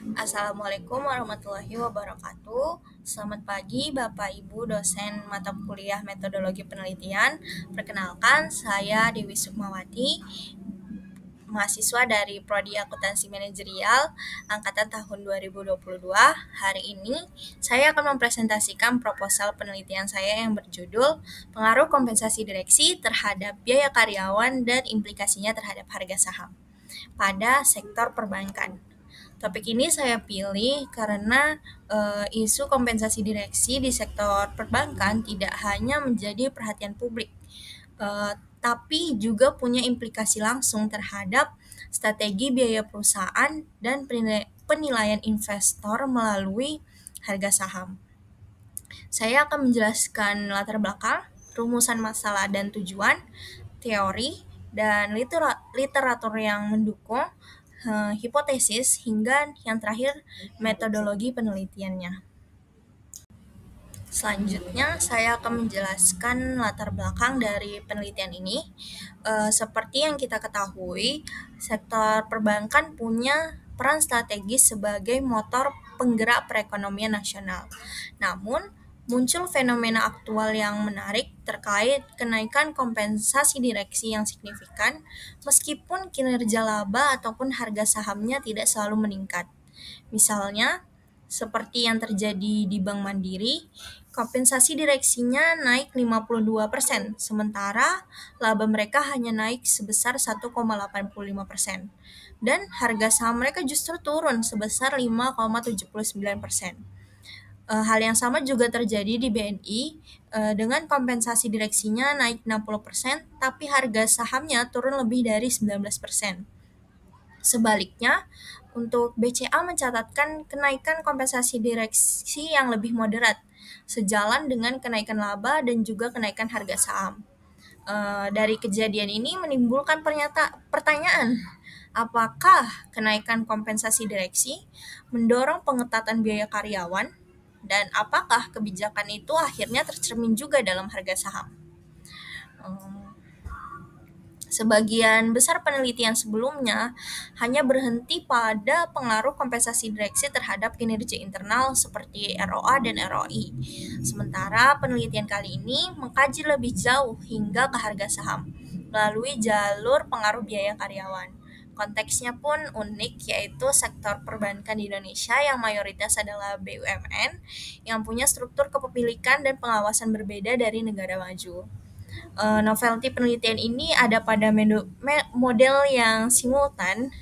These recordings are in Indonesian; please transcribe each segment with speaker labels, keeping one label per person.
Speaker 1: Assalamualaikum warahmatullahi wabarakatuh. Selamat pagi Bapak Ibu dosen mata kuliah metodologi penelitian. Perkenalkan, saya Dewi Sukmawati, mahasiswa dari Prodi Akuntansi Manajerial angkatan tahun 2022. Hari ini saya akan mempresentasikan proposal penelitian saya yang berjudul Pengaruh Kompensasi Direksi terhadap Biaya Karyawan dan Implikasinya terhadap Harga Saham pada sektor perbankan. Topik ini saya pilih karena isu kompensasi direksi di sektor perbankan tidak hanya menjadi perhatian publik, tapi juga punya implikasi langsung terhadap strategi biaya perusahaan dan penilaian investor melalui harga saham. Saya akan menjelaskan latar belakang, rumusan masalah dan tujuan, teori, dan literatur yang mendukung, hipotesis, hingga yang terakhir metodologi penelitiannya. Selanjutnya, saya akan menjelaskan latar belakang dari penelitian ini. Seperti yang kita ketahui, sektor perbankan punya peran strategis sebagai motor penggerak perekonomian nasional. Namun, muncul fenomena aktual yang menarik terkait kenaikan kompensasi direksi yang signifikan, meskipun kinerja laba ataupun harga sahamnya tidak selalu meningkat. Misalnya, seperti yang terjadi di Bank Mandiri, kompensasi direksinya naik 52%, sementara laba mereka hanya naik sebesar 1,85%. Dan harga saham mereka justru turun sebesar 5,79%. Hal yang sama juga terjadi di BNI, dengan kompensasi direksinya naik 60%, tapi harga sahamnya turun lebih dari 19%. Sebaliknya, untuk BCA mencatatkan kenaikan kompensasi direksi yang lebih moderat, sejalan dengan kenaikan laba dan juga kenaikan harga saham. Dari kejadian ini menimbulkan pertanyaan, apakah kenaikan kompensasi direksi mendorong pengetatan biaya karyawan, dan apakah kebijakan itu akhirnya tercermin juga dalam harga saham? Sebagian besar penelitian sebelumnya hanya berhenti pada pengaruh kompensasi direksi terhadap kinerja internal seperti ROA dan ROI. Sementara penelitian kali ini mengkaji lebih jauh hingga ke harga saham melalui jalur pengaruh biaya karyawan. Konteksnya pun unik, yaitu sektor perbankan di Indonesia yang mayoritas adalah BUMN yang punya struktur kepemilikan dan pengawasan berbeda dari negara maju. Novelty penelitian ini ada pada model yang simultan,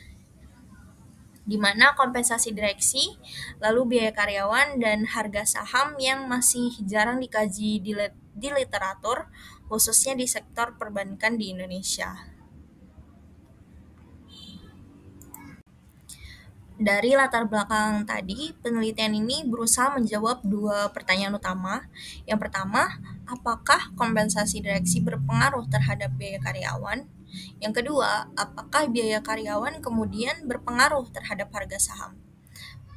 Speaker 1: di mana kompensasi direksi, lalu biaya karyawan, dan harga saham yang masih jarang dikaji di literatur, khususnya di sektor perbankan di Indonesia. Dari latar belakang tadi, penelitian ini berusaha menjawab dua pertanyaan utama. Yang pertama, apakah kompensasi direksi berpengaruh terhadap biaya karyawan? Yang kedua, apakah biaya karyawan kemudian berpengaruh terhadap harga saham?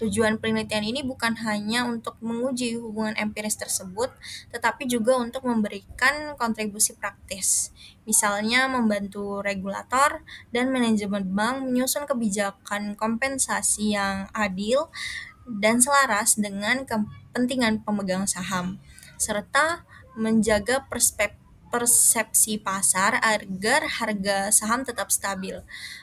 Speaker 1: Tujuan penelitian ini bukan hanya untuk menguji hubungan empiris tersebut, tetapi juga untuk memberikan kontribusi praktis. Misalnya membantu regulator dan manajemen bank menyusun kebijakan kompensasi yang adil dan selaras dengan kepentingan pemegang saham, serta menjaga persepsi pasar agar harga saham tetap stabil.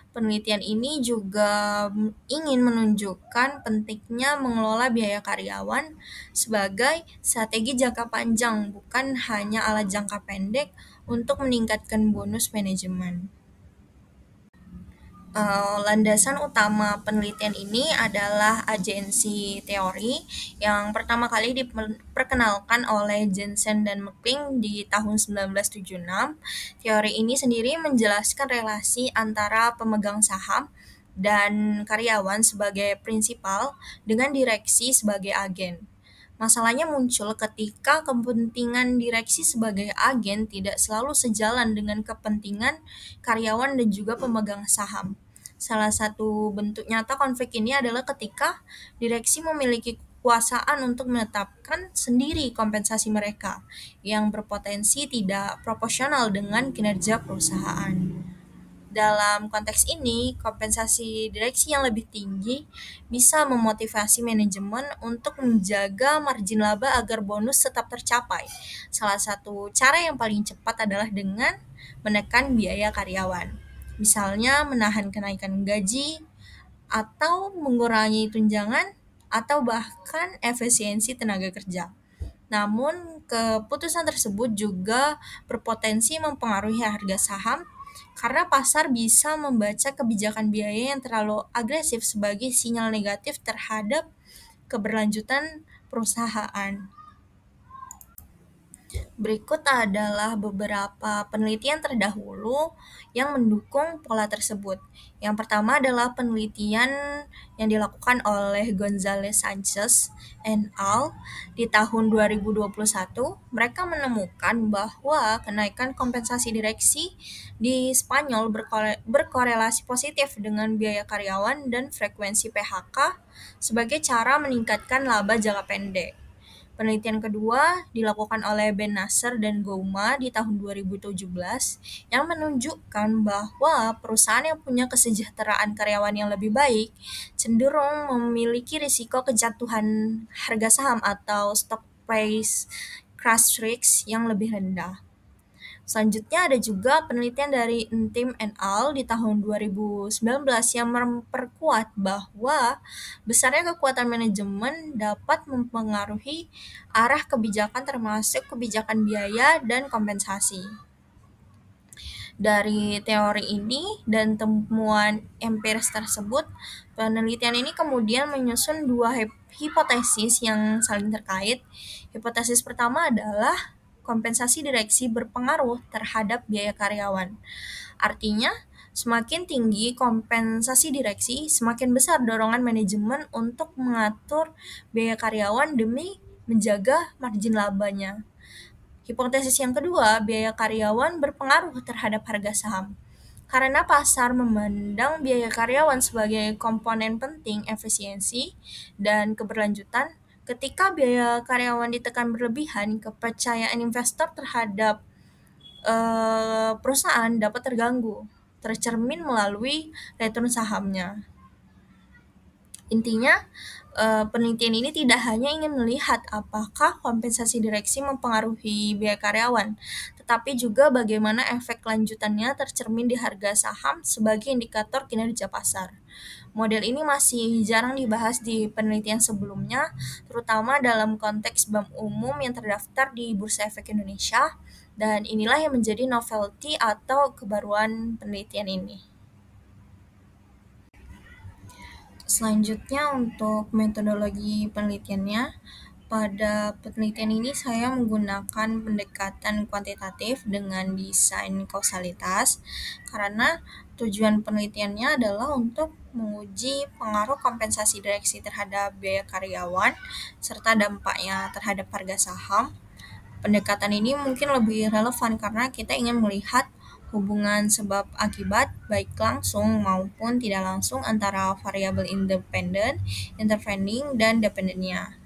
Speaker 1: Penelitian ini juga ingin menunjukkan pentingnya mengelola biaya karyawan sebagai strategi jangka panjang, bukan hanya alat jangka pendek untuk meningkatkan bonus manajemen. Landasan utama penelitian ini adalah agensi teori yang pertama kali diperkenalkan oleh Jensen dan McLean di tahun 1976. Teori ini sendiri menjelaskan relasi antara pemegang saham dan karyawan sebagai prinsipal dengan direksi sebagai agen. Masalahnya muncul ketika kepentingan direksi sebagai agen tidak selalu sejalan dengan kepentingan karyawan dan juga pemegang saham. Salah satu bentuk nyata konflik ini adalah ketika direksi memiliki kekuasaan untuk menetapkan sendiri kompensasi mereka yang berpotensi tidak proporsional dengan kinerja perusahaan. Dalam konteks ini, kompensasi direksi yang lebih tinggi bisa memotivasi manajemen untuk menjaga margin laba agar bonus tetap tercapai. Salah satu cara yang paling cepat adalah dengan menekan biaya karyawan. Misalnya menahan kenaikan gaji, atau mengurangi tunjangan, atau bahkan efisiensi tenaga kerja. Namun, keputusan tersebut juga berpotensi mempengaruhi harga saham karena pasar bisa membaca kebijakan biaya yang terlalu agresif sebagai sinyal negatif terhadap keberlanjutan perusahaan. Berikut adalah beberapa penelitian terdahulu yang mendukung pola tersebut. Yang pertama adalah penelitian yang dilakukan oleh Gonzalez Sanchez et al. Di tahun 2021. Mereka menemukan bahwa kenaikan kompensasi direksi di Spanyol berkorelasi positif dengan biaya karyawan dan frekuensi PHK sebagai cara meningkatkan laba jangka pendek. Penelitian kedua dilakukan oleh Ben Nasser dan Gouma di tahun 2017 yang menunjukkan bahwa perusahaan yang punya kesejahteraan karyawan yang lebih baik cenderung memiliki risiko kejatuhan harga saham atau stock price crash risk yang lebih rendah. Selanjutnya ada juga penelitian dari Ntim et al. Di tahun 2019 yang memperkuat bahwa besarnya kekuatan manajemen dapat mempengaruhi arah kebijakan termasuk kebijakan biaya dan kompensasi. Dari teori ini dan temuan empiris tersebut, penelitian ini kemudian menyusun dua hipotesis yang saling terkait. Hipotesis pertama adalah kompensasi direksi berpengaruh terhadap biaya karyawan. Artinya, semakin tinggi kompensasi direksi, semakin besar dorongan manajemen untuk mengatur biaya karyawan demi menjaga margin labanya. Hipotesis yang kedua, biaya karyawan berpengaruh terhadap harga saham. Karena pasar memandang biaya karyawan sebagai komponen penting efisiensi dan keberlanjutan, ketika biaya karyawan ditekan berlebihan, kepercayaan investor terhadap perusahaan dapat terganggu, tercermin melalui return sahamnya. Intinya, penelitian ini tidak hanya ingin melihat apakah kompensasi direksi mempengaruhi biaya karyawan, tetapi juga bagaimana efek lanjutannya tercermin di harga saham sebagai indikator kinerja pasar. Model ini masih jarang dibahas di penelitian sebelumnya, terutama dalam konteks bank umum yang terdaftar di Bursa Efek Indonesia, dan inilah yang menjadi novelty atau kebaruan penelitian ini. Selanjutnya untuk metodologi penelitiannya, pada penelitian ini saya menggunakan pendekatan kuantitatif dengan desain kausalitas karena tujuan penelitiannya adalah untuk menguji pengaruh kompensasi direksi terhadap biaya karyawan serta dampaknya terhadap harga saham. Pendekatan ini mungkin lebih relevan karena kita ingin melihat hubungan sebab akibat baik langsung maupun tidak langsung antara variabel independen, intervening, dan dependennya.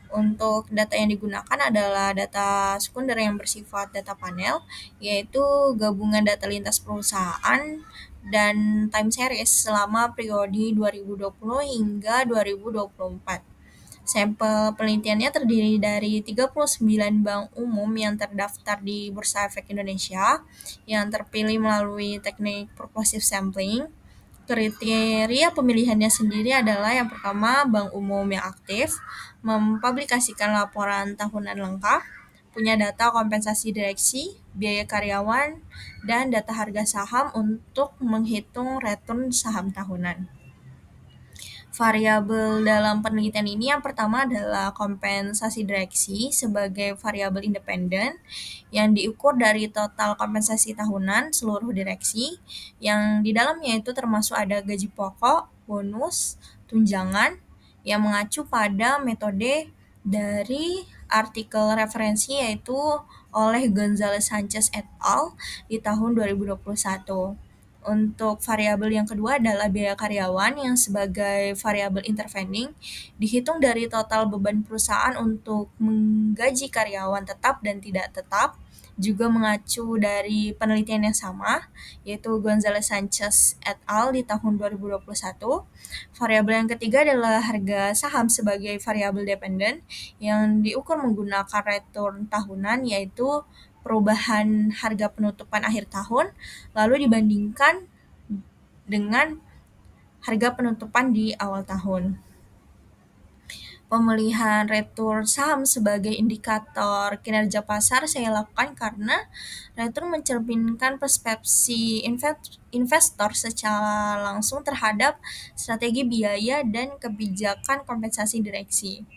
Speaker 1: Untuk data yang digunakan adalah data sekunder yang bersifat data panel, yaitu gabungan data lintas perusahaan dan time series selama periode 2020 hingga 2024. Sampel penelitiannya terdiri dari 39 bank umum yang terdaftar di Bursa Efek Indonesia yang terpilih melalui teknik purposive sampling. Kriteria pemilihannya sendiri adalah yang pertama, bank umum yang aktif, mempublikasikan laporan tahunan lengkap, punya data kompensasi direksi, biaya karyawan, dan data harga saham untuk menghitung return saham tahunan. Variabel dalam penelitian ini yang pertama adalah kompensasi direksi sebagai variabel independen yang diukur dari total kompensasi tahunan seluruh direksi yang di dalamnya itu termasuk ada gaji pokok, bonus, tunjangan yang mengacu pada metode dari artikel referensi yaitu oleh Gonzalez Sanchez et al. Di tahun 2021. Untuk variabel yang kedua adalah biaya karyawan yang sebagai variabel intervening dihitung dari total beban perusahaan untuk menggaji karyawan tetap dan tidak tetap juga mengacu dari penelitian yang sama, yaitu Gonzalez Sanchez et al. Di tahun 2021. Variabel yang ketiga adalah harga saham sebagai variabel dependen yang diukur menggunakan return tahunan, yaitu perubahan harga penutupan akhir tahun, lalu dibandingkan dengan harga penutupan di awal tahun. Pemilihan return saham sebagai indikator kinerja pasar saya lakukan karena return mencerminkan persepsi investor secara langsung terhadap strategi biaya dan kebijakan kompensasi direksi.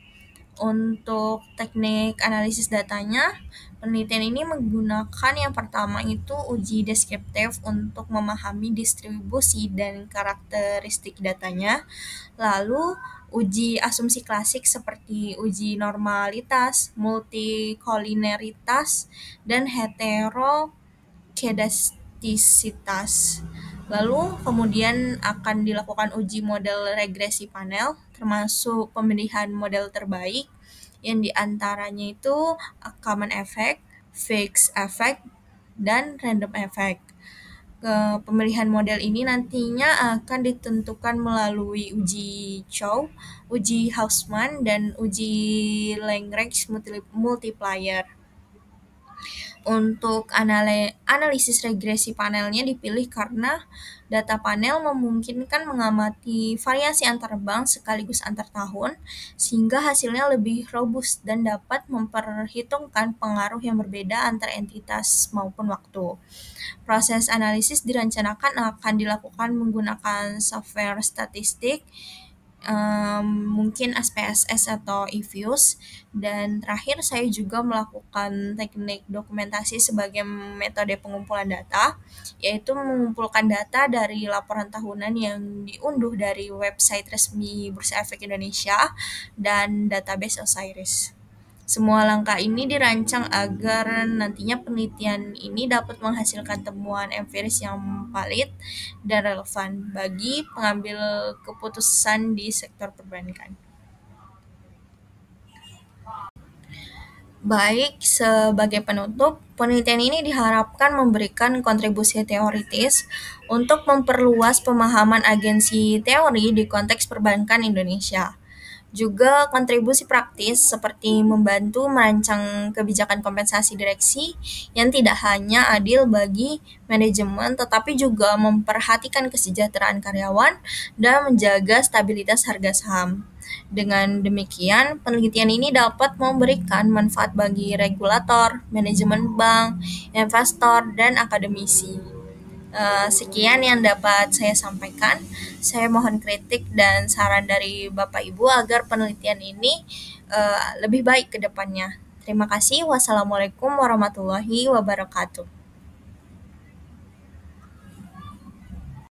Speaker 1: Untuk teknik analisis datanya, penelitian ini menggunakan yang pertama itu uji deskriptif untuk memahami distribusi dan karakteristik datanya, lalu uji asumsi klasik seperti uji normalitas, multikolineritas, dan heterokedastisitas. Lalu kemudian akan dilakukan uji model regresi panel, termasuk pemilihan model terbaik, yang diantaranya itu common effect, fixed effect, dan random effect. Pemilihan model ini nantinya akan ditentukan melalui uji Chow, uji Hausman, dan uji Lagrange multiplier. Untuk analisis regresi panelnya dipilih karena data panel memungkinkan mengamati variasi antar bank sekaligus antar tahun, sehingga hasilnya lebih robust dan dapat memperhitungkan pengaruh yang berbeda antar entitas maupun waktu. Proses analisis direncanakan akan dilakukan menggunakan software statistik, mungkin SPSS atau eViews, dan terakhir saya juga melakukan teknik dokumentasi sebagai metode pengumpulan data, yaitu mengumpulkan data dari laporan tahunan yang diunduh dari website resmi Bursa Efek Indonesia dan database Osiris. Semua langkah ini dirancang agar nantinya penelitian ini dapat menghasilkan temuan empiris yang valid dan relevan bagi pengambil keputusan di sektor perbankan. Baik, sebagai penutup, penelitian ini diharapkan memberikan kontribusi teoritis untuk memperluas pemahaman agensi teori di konteks perbankan Indonesia. Juga kontribusi praktis seperti membantu merancang kebijakan kompensasi direksi yang tidak hanya adil bagi manajemen tetapi juga memperhatikan kesejahteraan karyawan dan menjaga stabilitas harga saham. Dengan demikian, penelitian ini dapat memberikan manfaat bagi regulator, manajemen bank, investor, dan akademisi. Sekian yang dapat saya sampaikan. Saya mohon kritik dan saran dari Bapak Ibu agar penelitian ini lebih baik ke depannya. Terima kasih. Wassalamualaikum warahmatullahi wabarakatuh.